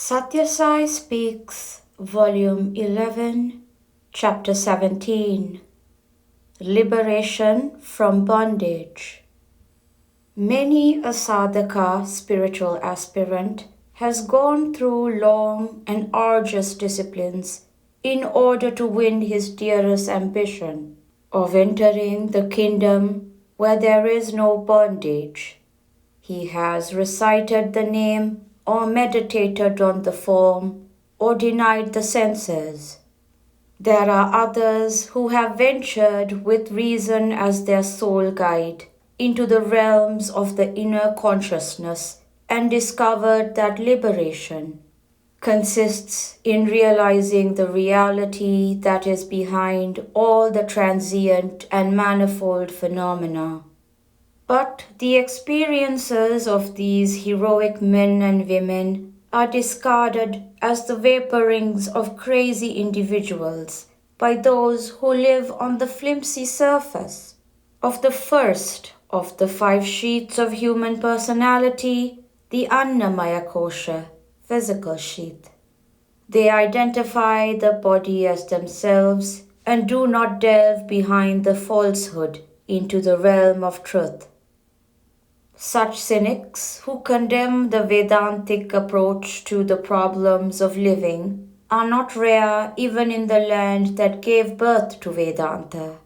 Sathya Sai Speaks, Volume 11, Chapter 17, Liberation from Bondage. Many a sadhaka, spiritual aspirant, has gone through long and arduous disciplines in order to win his dearest ambition of entering the kingdom where there is no bondage. He has recited the name or meditated on the form or denied the senses. There are others who have ventured with reason as their sole guide into the realms of the inner consciousness and discovered that liberation consists in realizing the reality that is behind all the transient and manifold phenomena. But the experiences of these heroic men and women are discarded as the vaporings of crazy individuals by those who live on the flimsy surface of the first of the 5 sheets of human personality, the Annamaya Kosha, physical sheath. They identify the body as themselves and do not delve behind the falsehood into the realm of truth. Such cynics who condemn the Vedantic approach to the problems of living are not rare even in the land that gave birth to Vedanta.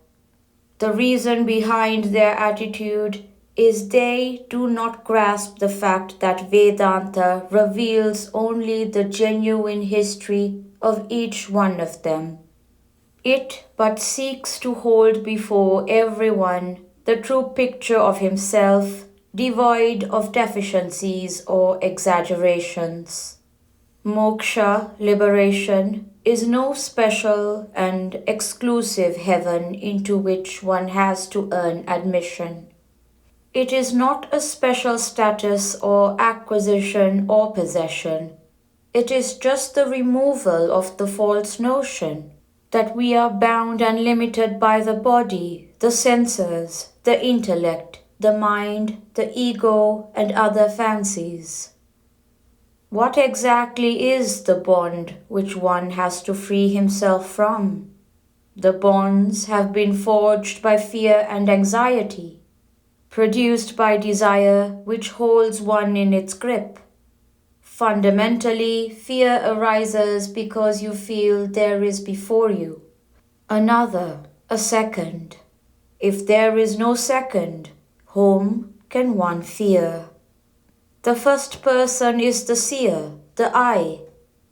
The reason behind their attitude is they do not grasp the fact that Vedanta reveals only the genuine history of each one of them. It but seeks to hold before everyone the true picture of himself, devoid of deficiencies or exaggerations. Moksha, liberation, is no special and exclusive heaven into which one has to earn admission. It is not a special status or acquisition or possession. It is just the removal of the false notion that we are bound and limited by the body, the senses, the intellect, the mind, the ego, and other fancies. What exactly is the bond which one has to free himself from? The bonds have been forged by fear and anxiety, produced by desire which holds one in its grip. Fundamentally, fear arises because you feel there is before you another, a second. If there is no second, whom can one fear? The first person is the seer, the I.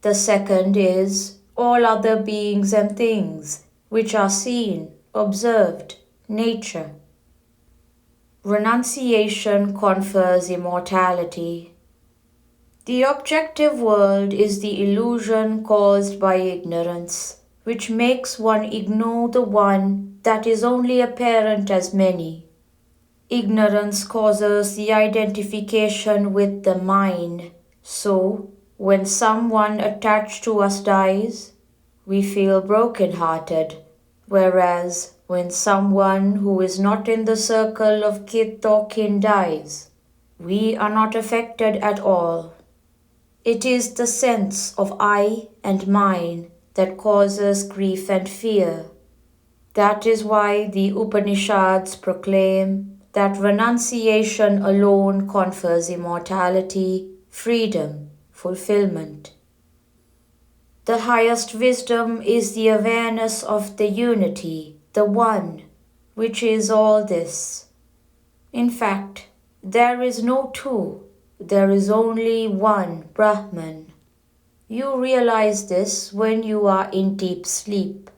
The second is all other beings and things which are seen, observed, nature. Renunciation confers immortality. The objective world is the illusion caused by ignorance, which makes one ignore the one that is only apparent as many. Ignorance causes the identification with the mine. So, when someone attached to us dies, we feel broken-hearted, whereas when someone who is not in the circle of kith or kin dies, we are not affected at all. It is the sense of I and mine that causes grief and fear. That is why the Upanishads proclaim that renunciation alone confers immortality, freedom, fulfillment. The highest wisdom is the awareness of the unity, the one, which is all this. In fact, there is no two, there is only one Brahman. You realize this when you are in deep sleep,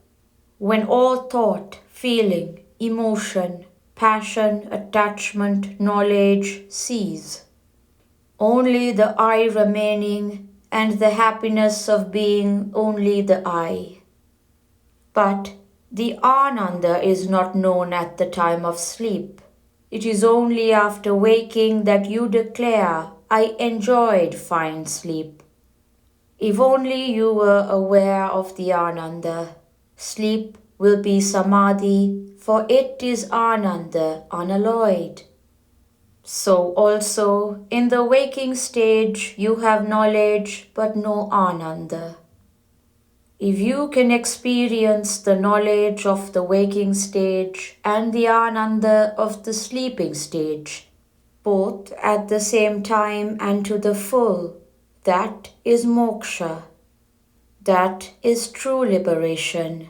when all thought, feeling, emotion, passion, attachment, knowledge cease. Only the I remaining and the happiness of being only the I. But the Ananda is not known at the time of sleep. It is only after waking that you declare, I enjoyed fine sleep. If only you were aware of the Ananda, sleep will be Samadhi, for it is Ananda unalloyed. So also in the waking stage you have knowledge but no ananda. If you can experience the knowledge of the waking stage and the ananda of the sleeping stage, both at the same time and to the full, that is moksha. That is true liberation.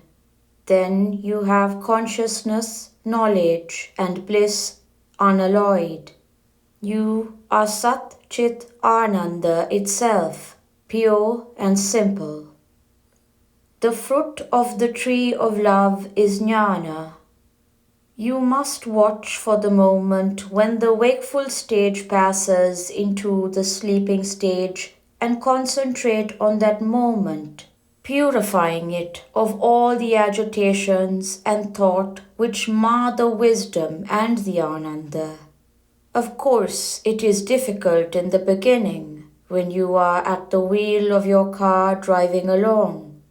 Then you have consciousness, knowledge, and bliss unalloyed. You are Sat Chit Ananda itself, pure and simple. The fruit of the tree of love is jnana. You must watch for the moment when the wakeful stage passes into the sleeping stage and concentrate on that moment, purifying it of all the agitations and thought which mar the wisdom and the ananda. Of course, it is difficult in the beginning when you are at the wheel of your car driving along.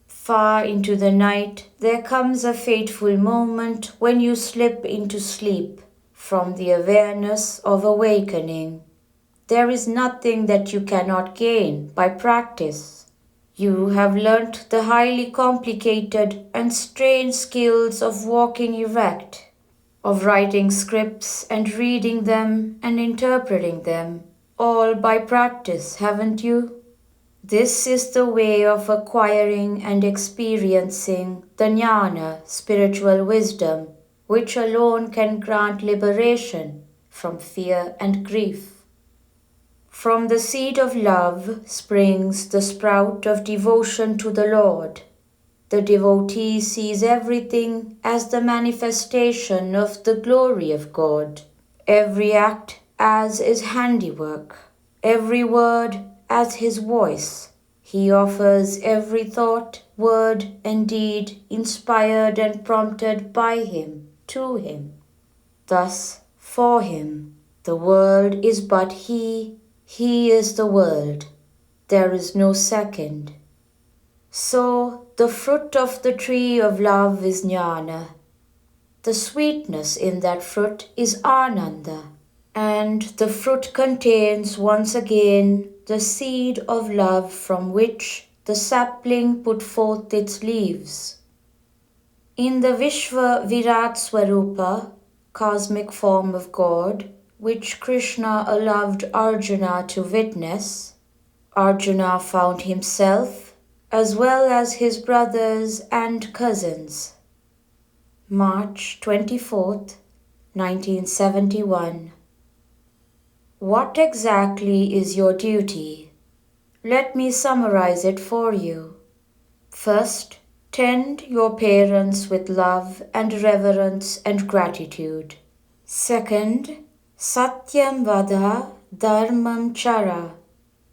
Far into the night, there comes a fateful moment when you slip into sleep from the awareness of awakening. There is nothing that you cannot gain by practice. You have learnt the highly complicated and strange skills of walking erect, of writing scripts and reading them and interpreting them, all by practice, haven't you? This is the way of acquiring and experiencing the jnana, spiritual wisdom, which alone can grant liberation from fear and grief. From the seed of love springs the sprout of devotion to the Lord. The devotee sees everything as the manifestation of the glory of God, every act as his handiwork, every word as his voice. He offers every thought, word, and deed inspired and prompted by him to him. Thus, for him, the world is but he is the world. There is no second. So, the fruit of the tree of love is jnana. The sweetness in that fruit is ananda. And the fruit contains once again the seed of love from which the sapling put forth its leaves. In the Vishva Virat Swarupa, cosmic form of God, which Krishna allowed Arjuna to witness, Arjuna found himself as well as his brothers and cousins. March 24th, 1971. What exactly is your duty? Let me summarize it for you. First, tend your parents with love and reverence and gratitude. Second, Satyam Vada Dharmam Chara.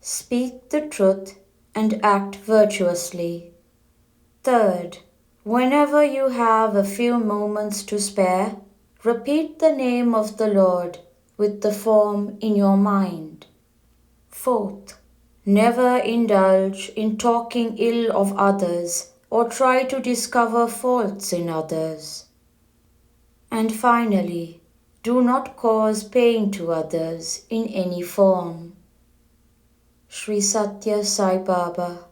Speak the truth and act virtuously. Third, whenever you have a few moments to spare, repeat the name of the Lord with the form in your mind. Fourth, never indulge in talking ill of others or try to discover faults in others. And finally, do not cause pain to others in any form. Sri Sathya Sai Baba.